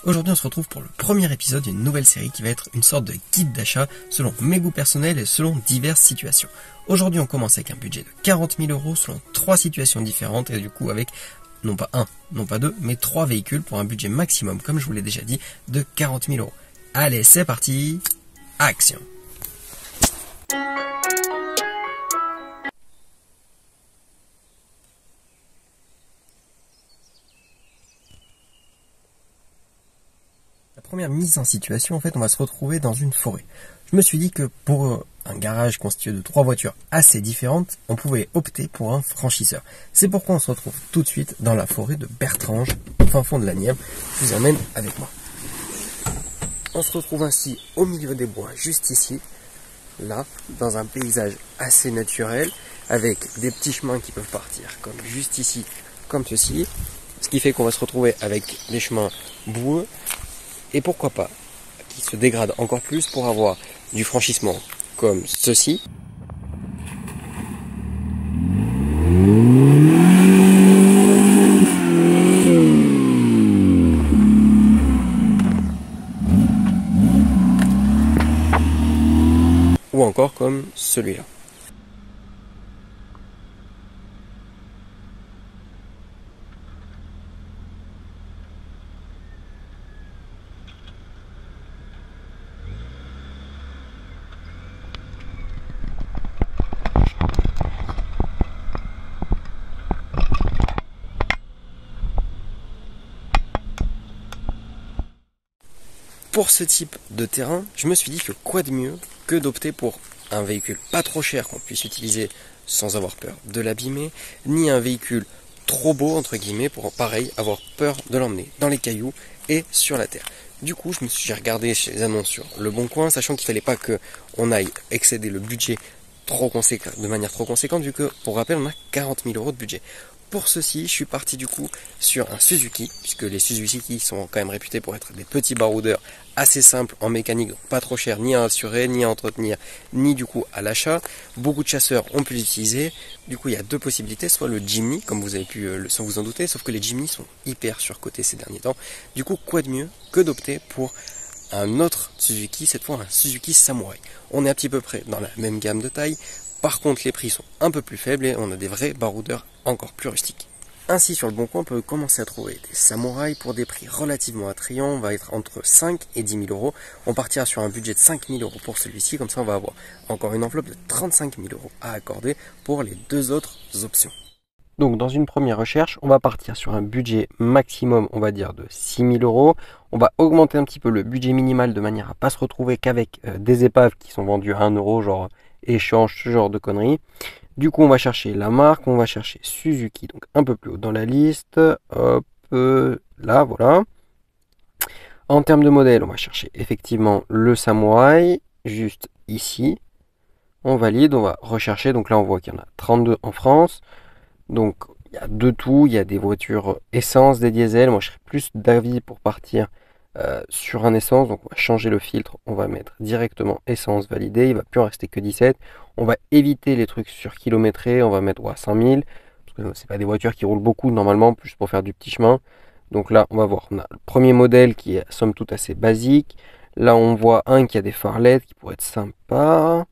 Aujourd'hui on se retrouve pour le premier épisode d'une nouvelle série qui va être une sorte de guide d'achat selon mes goûts personnels et selon diverses situations. Aujourd'hui on commence avec un budget de 40 000 € selon 3 situations différentes et du coup avec non pas un, non pas deux, mais 3 véhicules pour un budget maximum, comme je vous l'ai déjà dit, de 40 000 €. Allez c'est parti, action! La première mise en situation, en fait, on va se retrouver dans une forêt. Je me suis dit que pour un garage constitué de 3 voitures assez différentes, on pouvait opter pour un franchisseur. C'est pourquoi on se retrouve tout de suite dans la forêt de Bertrange, au fin fond de la Nièvre. Je vous emmène avec moi. On se retrouve ainsi au milieu des bois, juste ici, là, dans un paysage assez naturel, avec des petits chemins qui peuvent partir, comme juste ici, comme ceci. Ce qui fait qu'on va se retrouver avec des chemins boueux, et pourquoi pas, qui se dégradent encore plus pour avoir du franchissement comme ceci. Ou encore comme celui-là. Pour ce type de terrain, je me suis dit que quoi de mieux que d'opter pour un véhicule pas trop cher qu'on puisse utiliser sans avoir peur de l'abîmer, ni un véhicule trop beau entre guillemets pour pareil avoir peur de l'emmener dans les cailloux et sur la terre. Du coup, j'ai regardé les annonces sur Le Bon Coin, sachant qu'il fallait pas que on aille excéder le budget trop conséquent, de manière trop conséquente, vu que, pour rappel, on a 40 000 € de budget. Pour ceci, je suis parti du coup sur un Suzuki, puisque les Suzuki sont quand même réputés pour être des petits baroudeurs assez simples en mécanique, donc pas trop cher ni à assurer, ni à entretenir, ni du coup à l'achat. Beaucoup de chasseurs ont pu l'utiliser. Du coup, il y a deux possibilités, soit le Jimny, comme vous avez pu sans vous en douter, sauf que les Jimny sont hyper surcotés ces derniers temps. Du coup, quoi de mieux que d'opter pour un autre Suzuki, cette fois un Suzuki Samurai. On est à petit peu près dans la même gamme de taille. Par contre, les prix sont un peu plus faibles et on a des vrais baroudeurs encore plus rustiques. Ainsi, sur Le Bon Coin, on peut commencer à trouver des samouraïs pour des prix relativement attrayants. On va être entre 5 et 10 000 €. On partira sur un budget de 5 000 € pour celui-ci. Comme ça, on va avoir encore une enveloppe de 35 000 € à accorder pour les deux autres options. Donc, dans une première recherche, on va partir sur un budget maximum, on va dire, de 6 000 €. On va augmenter un petit peu le budget minimal de manière à ne pas se retrouver qu'avec des épaves qui sont vendues à 1 €, genre échange, ce genre de conneries. Du coup, on va chercher la marque, on va chercher Suzuki, donc un peu plus haut dans la liste. Hop, là, voilà. En termes de modèle, on va chercher effectivement le Samurai, juste ici. On valide, on va rechercher. Donc là, on voit qu'il y en a 32 en France. Donc, il y a de tout. Il y a des voitures essence, des diesels. Moi, je serais plus d'avis pour partir sur un essence. Donc, on va changer le filtre. On va mettre directement essence validé. Il ne va plus en rester que 17. On va éviter les trucs surkilométrés. On va mettre 100 000. Parce que ce pas des voitures qui roulent beaucoup normalement, plus pour faire du petit chemin. Donc là, on va voir. On a le premier modèle qui est somme toute assez basique. Là, on voit un qui a des phares LED qui pourrait être sympa.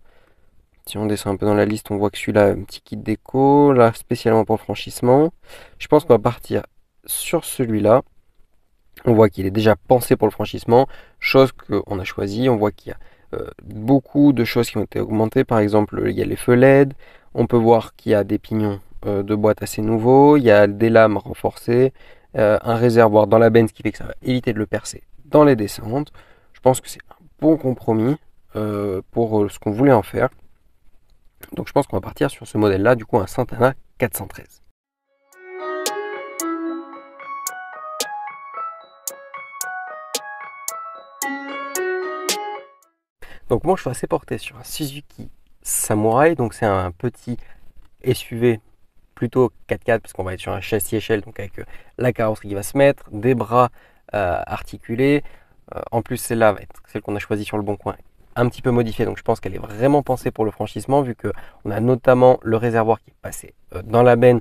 Si on descend un peu dans la liste, on voit que celui-là a un petit kit déco, là spécialement pour le franchissement. Je pense qu'on va partir sur celui-là. On voit qu'il est déjà pensé pour le franchissement, chose qu'on a choisi. On voit qu'il y a beaucoup de choses qui ont été augmentées. Par exemple, il y a les feux LED. On peut voir qu'il y a des pignons de boîte assez nouveaux. Il y a des lames renforcées. Un réservoir dans la benne, ce qui fait que ça va éviter de le percer dans les descentes. Je pense que c'est un bon compromis pour ce qu'on voulait en faire. Donc je pense qu'on va partir sur ce modèle-là, du coup un Santana 413. Donc moi je suis assez porté sur un Suzuki Samurai, donc c'est un petit SUV plutôt 4x4 parce qu'on va être sur un châssis échelle, donc avec la carrosserie qui va se mettre, des bras articulés. En plus celle-là va être celle qu'on a choisie sur Le Bon Coin, un petit peu modifiée, donc je pense qu'elle est vraiment pensée pour le franchissement, vu qu'on a notamment le réservoir qui est passé dans la benne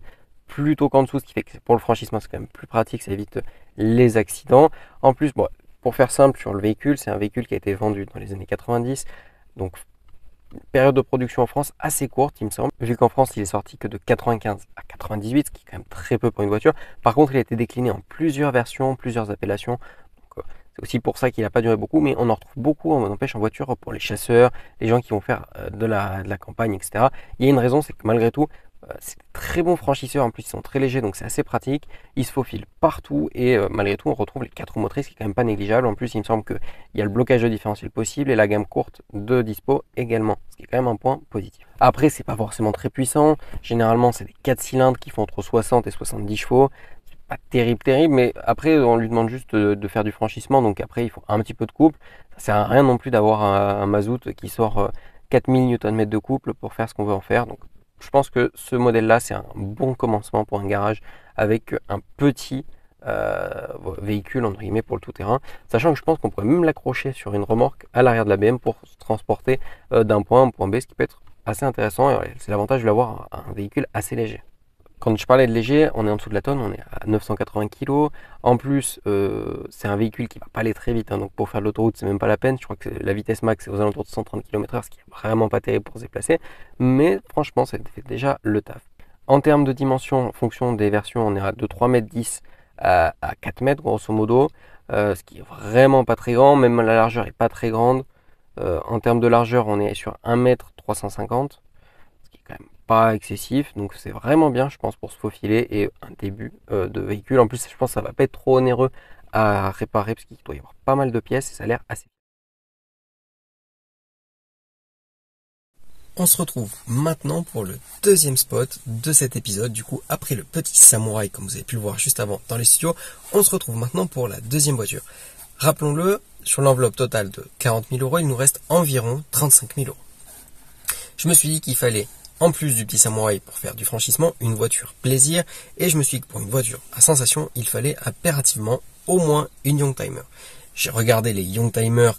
plutôt qu'en dessous, ce qui fait que pour le franchissement c'est quand même plus pratique, ça évite les accidents. En plus, bon, pour faire simple sur le véhicule, c'est un véhicule qui a été vendu dans les années 90, donc période de production en France assez courte, il me semble, vu qu'en France il est sorti que de 95 à 98, ce qui est quand même très peu pour une voiture. Par contre, il a été décliné en plusieurs versions, plusieurs appellations. C'est aussi pour ça qu'il n'a pas duré beaucoup, mais on en retrouve beaucoup, on empêche en voiture pour les chasseurs, les gens qui vont faire de la campagne, etc. Il y a une raison, c'est que malgré tout, c'est très bons franchisseurs, en plus ils sont très légers, donc c'est assez pratique. Ils se faufilent partout et malgré tout, on retrouve les 4 roues motrices qui est quand même pas négligeable. En plus, il me semble qu'il y a le blocage de différentiel possible et la gamme courte de dispo également, ce qui est quand même un point positif. Après, c'est pas forcément très puissant. Généralement, c'est des 4 cylindres qui font entre 60 et 70 chevaux. Pas terrible, mais après on lui demande juste de faire du franchissement, donc après il faut un petit peu de couple. Ça sert à rien non plus d'avoir un mazout qui sort 4000 Nm de couple pour faire ce qu'on veut en faire. Donc je pense que ce modèle-là, c'est un bon commencement pour un garage avec un petit véhicule entre guillemets pour le tout-terrain, sachant que je pense qu'on pourrait même l'accrocher sur une remorque à l'arrière de la BM pour se transporter d'un point A à un point B, ce qui peut être assez intéressant. Et c'est l'avantage de l'avoir un véhicule assez léger. Quand je parlais de léger, on est en dessous de la tonne, on est à 980 kg. En plus, c'est un véhicule qui ne va pas aller très vite, hein, donc pour faire de l'autoroute, c'est même pas la peine. Je crois que la vitesse max est aux alentours de 130 km/h, ce qui est vraiment pas terrible pour se déplacer. Mais franchement, ça fait déjà le taf. En termes de dimension, en fonction des versions, on est de 3,10 m à 4 mètres, grosso modo, ce qui est vraiment pas très grand. Même la largeur est pas très grande. En termes de largeur, on est sur 1,350 m, ce qui est quand même pas excessif, donc c'est vraiment bien, je pense, pour se faufiler et un début de véhicule. En plus, je pense que ça va pas être trop onéreux à réparer parce qu'il doit y avoir pas mal de pièces et ça a l'air assez. On se retrouve maintenant pour le deuxième spot de cet épisode. Du coup, après le petit samouraï, comme vous avez pu le voir juste avant dans les studios, on se retrouve maintenant pour la deuxième voiture. Rappelons-le, sur l'enveloppe totale de 40 000 euros, il nous reste environ 35 000 euros. Je me suis dit qu'il fallait, en plus du petit samouraï pour faire du franchissement, une voiture plaisir. Et je me suis dit que pour une voiture à sensation, il fallait impérativement au moins une Youngtimer. J'ai regardé les Youngtimers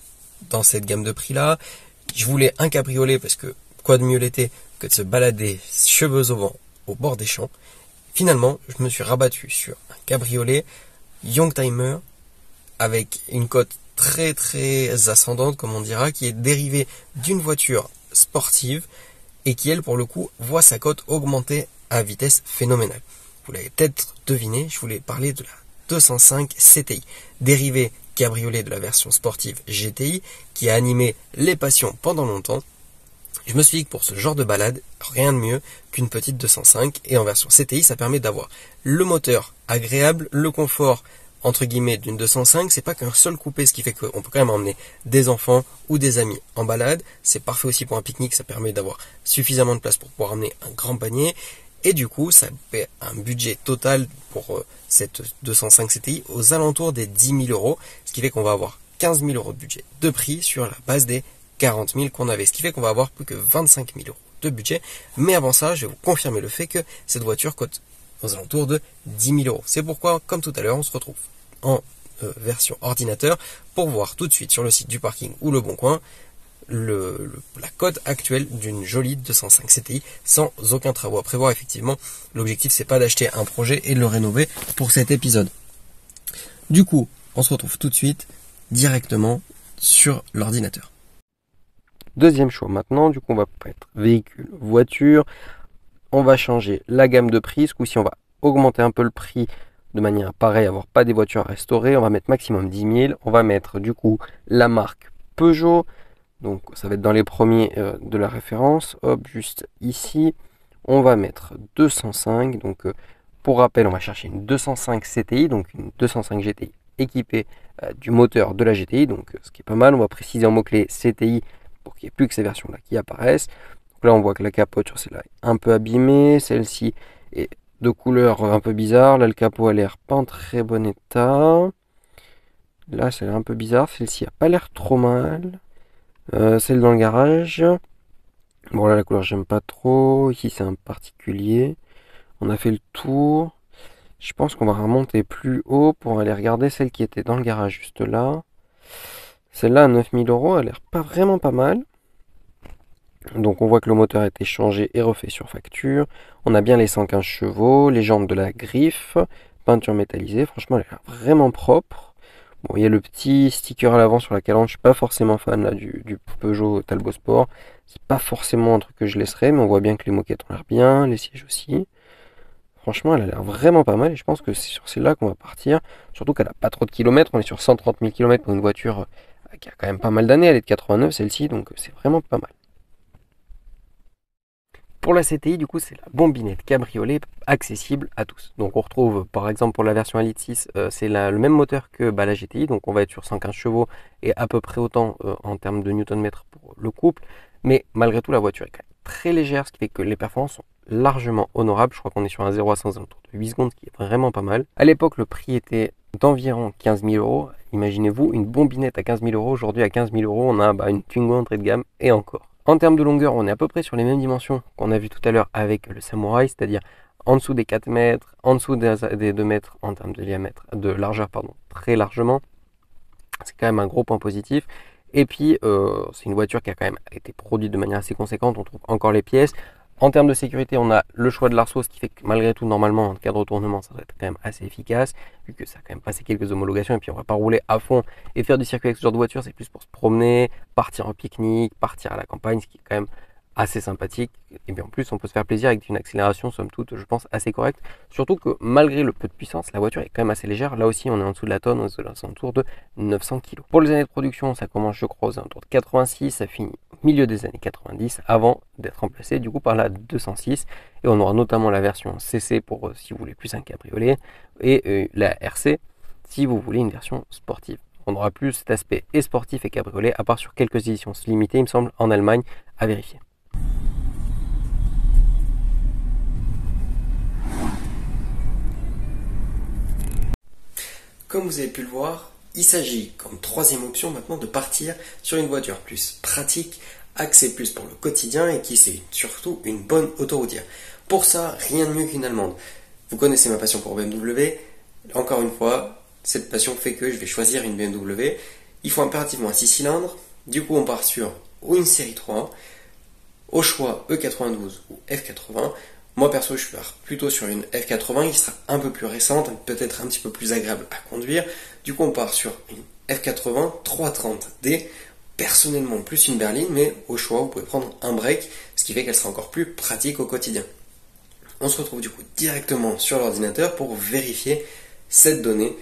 dans cette gamme de prix là. Je voulais un cabriolet parce que quoi de mieux l'été que de se balader cheveux au vent au bord des champs. Finalement, je me suis rabattu sur un cabriolet Youngtimer avec une cote très très ascendante, comme on dira, qui est dérivée d'une voiture sportive et qui, elle, pour le coup, voit sa cote augmenter à vitesse phénoménale. Vous l'avez peut-être deviné, je voulais parler de la 205 CTI, dérivée cabriolet de la version sportive GTI, qui a animé les passions pendant longtemps. Je me suis dit que pour ce genre de balade, rien de mieux qu'une petite 205, et en version CTI, ça permet d'avoir le moteur agréable, le confort entre guillemets d'une 205, c'est pas qu'un seul coupé, ce qui fait qu'on peut quand même emmener des enfants ou des amis en balade. C'est parfait aussi pour un pique-nique, ça permet d'avoir suffisamment de place pour pouvoir emmener un grand panier. Et du coup, ça fait un budget total pour cette 205 CTI aux alentours des 10 000 euros, ce qui fait qu'on va avoir 15 000 euros de budget de prix sur la base des 40 000 qu'on avait, ce qui fait qu'on va avoir plus que 25 000 euros de budget. Mais avant ça, je vais vous confirmer le fait que cette voiture coûte aux alentours de 10 000 euros. C'est pourquoi, comme tout à l'heure, on se retrouve en version ordinateur pour voir tout de suite sur le site du parking ou le Bon Coin la cote actuelle d'une jolie 205 CTI sans aucun travaux à prévoir. Effectivement, l'objectif c'est pas d'acheter un projet et de le rénover pour cet épisode. Du coup, on se retrouve tout de suite directement sur l'ordinateur. Deuxième choix maintenant, du coup on va mettre véhicule, voiture. On va changer la gamme de prix. Ce coup-ci, on va augmenter un peu le prix de manière pareille, avoir pas des voitures à restaurer. On va mettre maximum 10 000. On va mettre du coup la marque Peugeot. Donc ça va être dans les premiers de la référence. Hop, juste ici. On va mettre 205. Donc pour rappel, on va chercher une 205 CTI, donc une 205 GTI équipée du moteur de la GTI. Donc ce qui est pas mal. On va préciser en mot-clé CTI pour qu'il n'y ait plus que ces versions-là qui apparaissent. Là, on voit que la capote sur celle-là est un peu abîmée. Celle-ci est de couleur un peu bizarre. Là, le capot a l'air pas en très bon état. Là, c'est un peu bizarre. Celle-ci a pas l'air trop mal. Celle dans le garage. Bon, là, la couleur, j'aime pas trop. Ici, c'est un particulier. On a fait le tour. Je pense qu'on va remonter plus haut pour aller regarder celle qui était dans le garage juste là. Celle-là, à 9 000 euros, elle a l'air pas vraiment pas mal. Donc on voit que le moteur a été changé et refait sur facture. On a bien les 115 chevaux, les jantes de la griffe, peinture métallisée. Franchement, elle a l'air vraiment propre. Bon, il y a le petit sticker à l'avant sur la calandre, je suis pas forcément fan là, du Peugeot Talbot Sport. C'est pas forcément un truc que je laisserais, mais on voit bien que les moquettes ont l'air bien, les sièges aussi. Franchement, elle a l'air vraiment pas mal et je pense que c'est sur celle-là qu'on va partir. Surtout qu'elle a pas trop de kilomètres, on est sur 130 000 kilomètres pour une voiture qui a quand même pas mal d'années, elle est de 89 celle-ci, donc c'est vraiment pas mal. Pour la CTI, du coup, c'est la bombinette cabriolet accessible à tous. Donc on retrouve, par exemple, pour la version Elite 6, c'est le même moteur que la GTI, donc on va être sur 115 chevaux et à peu près autant en termes de Nm pour le couple. Mais malgré tout, la voiture est quand même très légère, ce qui fait que les performances sont largement honorables. Je crois qu'on est sur un 0 à 100 autour de 8 secondes, ce qui est vraiment pas mal. À l'époque, le prix était d'environ 15 000 euros. Imaginez-vous une bombinette à 15 000 euros. Aujourd'hui, à 15 000 euros, on a une Twingo entrée de gamme et encore. En termes de longueur, on est à peu près sur les mêmes dimensions qu'on a vu tout à l'heure avec le Samurai, c'est-à-dire en dessous des 4 mètres, en dessous des 2 mètres en termes de diamètre, de largeur, pardon, très largement. C'est quand même un gros point positif. Et puis, c'est une voiture qui a quand même été produite de manière assez conséquente. On trouve encore les pièces. En termes de sécurité, on a le choix de l'arceau, ce qui fait que malgré tout, normalement, en cas de retournement, ça va être quand même assez efficace, vu que ça a quand même passé quelques homologations. Et puis, on va pas rouler à fond et faire du circuit avec ce genre de voiture. C'est plus pour se promener, partir en pique-nique, partir à la campagne, ce qui est quand même assez sympathique. Et bien en plus, on peut se faire plaisir avec une accélération, somme toute, je pense, assez correcte. Surtout que malgré le peu de puissance, la voiture est quand même assez légère. Là aussi, on est en dessous de la tonne, on est aux alentours de 900 kg. Pour les années de production, ça commence, je crois, aux alentours de 86, ça finit au milieu des années 90, avant d'être remplacé du coup par la 206. Et on aura notamment la version CC pour si vous voulez plus un cabriolet, et la RC si vous voulez une version sportive. On aura plus cet aspect et sportif et cabriolet, à part sur quelques éditions limitées, il me semble, en Allemagne, à vérifier. Comme vous avez pu le voir, il s'agit comme troisième option maintenant de partir sur une voiture plus pratique, axée plus pour le quotidien et qui c'est surtout une bonne autoroutière. Pour ça, rien de mieux qu'une allemande. Vous connaissez ma passion pour BMW. Encore une fois, cette passion fait que je vais choisir une BMW. Il faut impérativement un 6 cylindres. Du coup, on part sur une série 3. Au choix E92 ou F80. Moi perso, je pars plutôt sur une F80 qui sera un peu plus récente, peut-être un petit peu plus agréable à conduire. Du coup, on part sur une F80 330D. Personnellement, plus une berline, mais au choix, vous pouvez prendre un break, ce qui fait qu'elle sera encore plus pratique au quotidien. On se retrouve du coup directement sur l'ordinateur pour vérifier cette donnée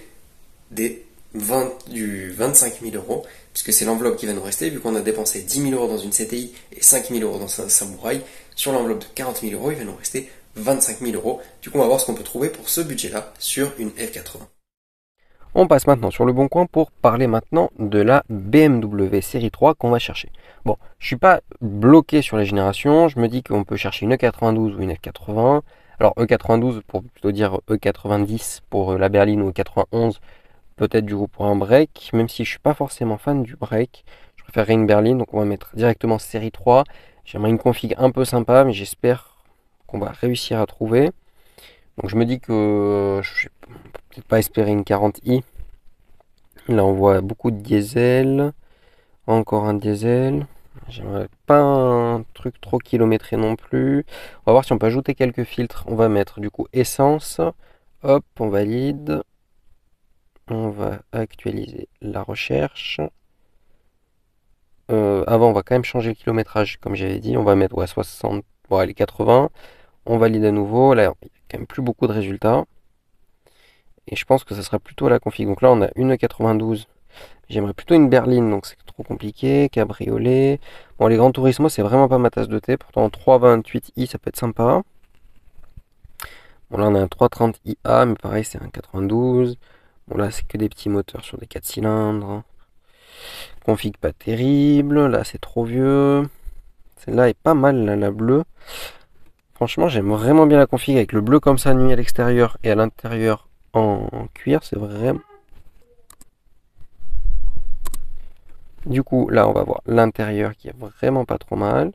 du 25 000 euros, puisque c'est l'enveloppe qui va nous rester, vu qu'on a dépensé 10 000 euros dans une CTI et 5 000 euros dans un Samurai. Sur l'enveloppe de 40 000 euros, il va nous rester 25 000 euros. Du coup, on va voir ce qu'on peut trouver pour ce budget-là sur une F80. On passe maintenant sur le bon coin pour parler maintenant de la BMW série 3 qu'on va chercher. Bon, je suis pas bloqué sur les générations, je me dis qu'on peut chercher une E92 ou une F80. Alors E92 pour plutôt dire E90 pour la berline ou E91 peut-être du coup pour un break, même si je suis pas forcément fan du break. Je préférerais une berline, donc on va mettre directement série 3. J'aimerais une config un peu sympa, mais j'espère qu'on va réussir à trouver. Donc je me dis que je vais peut-être pas espérer une 40i. Là on voit beaucoup de diesel. Encore un diesel. J'aimerais pas un truc trop kilométré non plus. On va voir si on peut ajouter quelques filtres. On va mettre du coup essence. Hop, on valide. On va actualiser la recherche. Avant, on va quand même changer le kilométrage, comme j'avais dit. On va mettre 60, bon, allez, 80. On valide à nouveau. Là, il n'y a quand même plus beaucoup de résultats. Et je pense que ça sera plutôt la config. Donc là, on a une 92. J'aimerais plutôt une berline, donc c'est trop compliqué. Cabriolet. Bon, les Gran Turismo, c'est vraiment pas ma tasse de thé. Pourtant, 328i, ça peut être sympa. Bon, là, on a un 330iA, mais pareil, c'est un 92. Bon, là, c'est que des petits moteurs sur des 4 cylindres. Config pas terrible. Là, c'est trop vieux. Celle-là est pas mal, là, la bleue. Franchement, j'aime vraiment bien la config avec le bleu comme ça, nuit à l'extérieur et à l'intérieur en cuir. C'est vraiment. Du coup, là, on va voir l'intérieur qui est vraiment pas trop mal.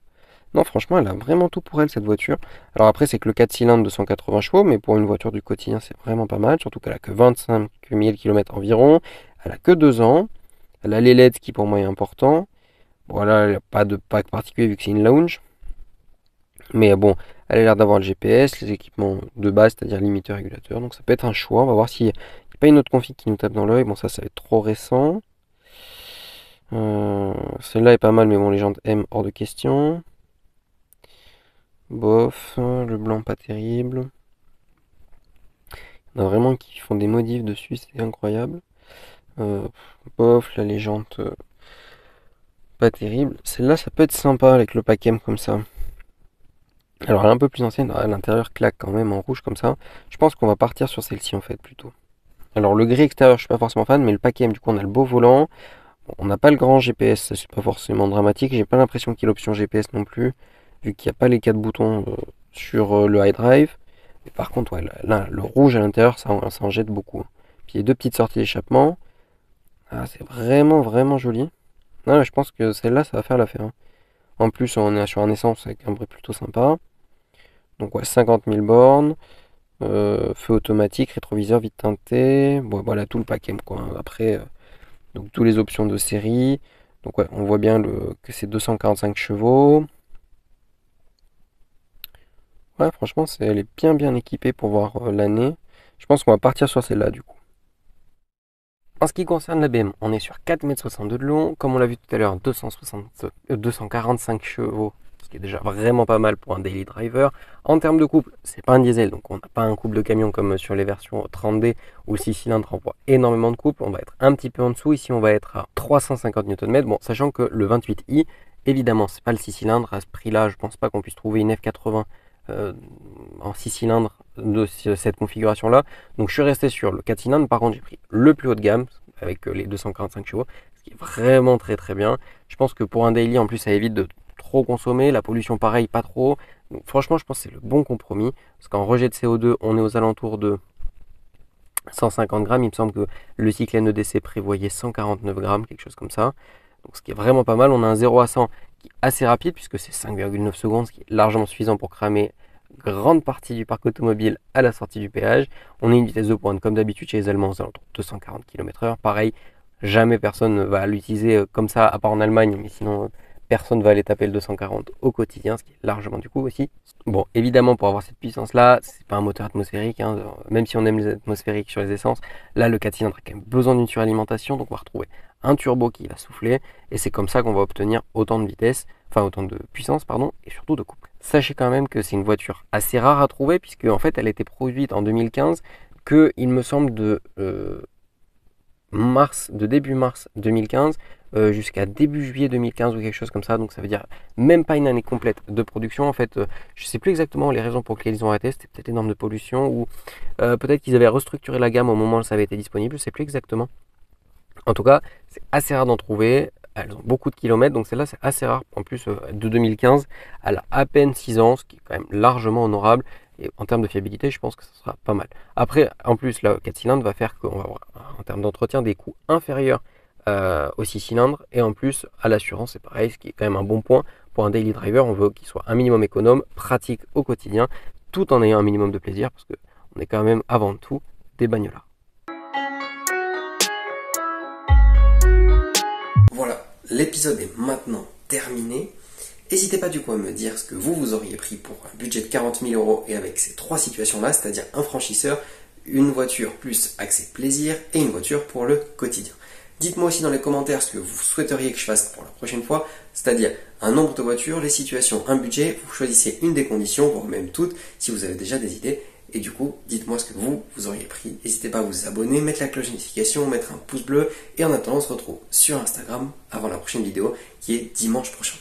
Non, franchement, elle a vraiment tout pour elle, cette voiture. Alors après, c'est que le 4 cylindres de 180 chevaux, mais pour une voiture du quotidien, c'est vraiment pas mal. Surtout qu'elle a que 25 000 km environ. Elle a que 2 ans. Elle a les LED qui pour moi est important. Voilà, elle n'a pas de pack particulier vu que c'est une lounge. Mais bon, elle a l'air d'avoir le GPS, les équipements de base, c'est-à-dire limiteur, régulateur. Donc ça peut être un choix. On va voir s'il Pas une autre config qui nous tape dans l'œil, bon ça va être trop récent. Celle-là est pas mal, mais bon, légende M hors de question. Bof, le blanc pas terrible. Il y en a vraiment qui font des modifs dessus, c'est incroyable. Bof, la légende pas terrible. Celle-là, ça peut être sympa avec le pack M comme ça. Alors, elle est un peu plus ancienne, à l'intérieur claque quand même en rouge comme ça. Je pense qu'on va partir sur celle-ci en fait plutôt. Alors, le gris extérieur, je suis pas forcément fan, mais le pack M, du coup, on a le beau volant. Bon, on n'a pas le grand GPS, c'est pas forcément dramatique. J'ai pas l'impression qu'il y ait l'option GPS non plus, vu qu'il n'y a pas les 4 boutons sur le iDrive. Mais par contre, ouais, là, le rouge à l'intérieur, ça en jette beaucoup. Puis il y a deux petites sorties d'échappement. Ah, c'est vraiment, vraiment joli. Non, je pense que celle-là, ça va faire l'affaire, hein. En plus, on est sur un essence avec un bruit plutôt sympa. Donc, ouais, 50 000 bornes. Feu automatique, rétroviseur vite teinté. Bon, voilà, tout le paquet, quoi. Après, donc, toutes les options de série. Donc, ouais, on voit bien que c'est 245 chevaux. Ouais, franchement, elle est bien, bien équipée pour voir l'année. Je pense qu'on va partir sur celle-là, du coup. En ce qui concerne la BM, on est sur 4,62 m de long. Comme on l'a vu tout à l'heure, 245 chevaux, ce qui est déjà vraiment pas mal pour un daily driver. En termes de couple, c'est pas un diesel, donc on n'a pas un couple de camion comme sur les versions 30D ou 6 cylindres, on voit énormément de couple. On va être un petit peu en dessous. Ici, on va être à 350 Nm. Bon, sachant que le 28i, évidemment, c'est pas le 6 cylindres. À ce prix-là, je pense pas qu'on puisse trouver une F80 en 6 cylindres de cette configuration là, donc je suis resté sur le 4 cylindres. Par contre, j'ai pris le plus haut de gamme avec les 245 chevaux, ce qui est vraiment très très bien. Je pense que pour un daily, en plus, ça évite de trop consommer, la pollution pareil, pas trop. Donc, franchement, je pense que c'est le bon compromis, parce qu'en rejet de CO2, on est aux alentours de 150 grammes. Il me semble que le cycle NEDC prévoyait 149 grammes, quelque chose comme ça. Donc, ce qui est vraiment pas mal. On a un 0 à 100 qui est assez rapide, puisque c'est 5,9 secondes, ce qui est largement suffisant pour cramer grande partie du parc automobile à la sortie du péage. On a une vitesse de pointe comme d'habitude chez les Allemands aux alentours de 240 km/h. Pareil, jamais personne ne va l'utiliser comme ça, à part en Allemagne, mais sinon personne ne va aller taper le 240 au quotidien, ce qui est largement du coup aussi. Bon, évidemment, pour avoir cette puissance-là, c'est pas un moteur atmosphérique, hein, même si on aime les atmosphériques sur les essences. Là, le 4 cylindres a quand même besoin d'une suralimentation, donc on va retrouver un turbo qui va souffler, et c'est comme ça qu'on va obtenir autant de vitesse, enfin autant de puissance, pardon, et surtout de couple. Sachez quand même que c'est une voiture assez rare à trouver, puisque en fait elle a été produite en 2015, que il me semble de début mars 2015 jusqu'à début juillet 2015 ou quelque chose comme ça. Donc ça veut dire même pas une année complète de production. En fait, je sais plus exactement les raisons pour lesquelles ils ont arrêté. C'était peut-être les normes de pollution ou peut-être qu'ils avaient restructuré la gamme au moment où ça avait été disponible. Je sais plus exactement. En tout cas, c'est assez rare d'en trouver. Elles ont beaucoup de kilomètres, donc celle-là c'est assez rare. En plus de 2015, elle a à peine 6 ans, ce qui est quand même largement honorable. Et en termes de fiabilité, je pense que ça sera pas mal. Après, en plus, le 4 cylindres va faire qu'on va avoir, en termes d'entretien, des coûts inférieurs aux 6 cylindres. Et en plus, à l'assurance, c'est pareil, ce qui est quand même un bon point. Pour un daily driver, on veut qu'il soit un minimum économe, pratique au quotidien, tout en ayant un minimum de plaisir, parce qu'on est quand même avant tout des bagnolards. Voilà, l'épisode est maintenant terminé. N'hésitez pas du coup à me dire ce que vous auriez pris pour un budget de 40 000 € et avec ces trois situations-là, c'est-à-dire un franchisseur, une voiture plus accès plaisir et une voiture pour le quotidien. Dites-moi aussi dans les commentaires ce que vous souhaiteriez que je fasse pour la prochaine fois, c'est-à-dire un nombre de voitures, les situations, un budget, vous choisissez une des conditions, voire même toutes, si vous avez déjà des idées. Et du coup, dites-moi ce que vous auriez pris. N'hésitez pas à vous abonner, mettre la cloche de notification, mettre un pouce bleu. Et en attendant, on se retrouve sur Instagram avant la prochaine vidéo qui est dimanche prochain.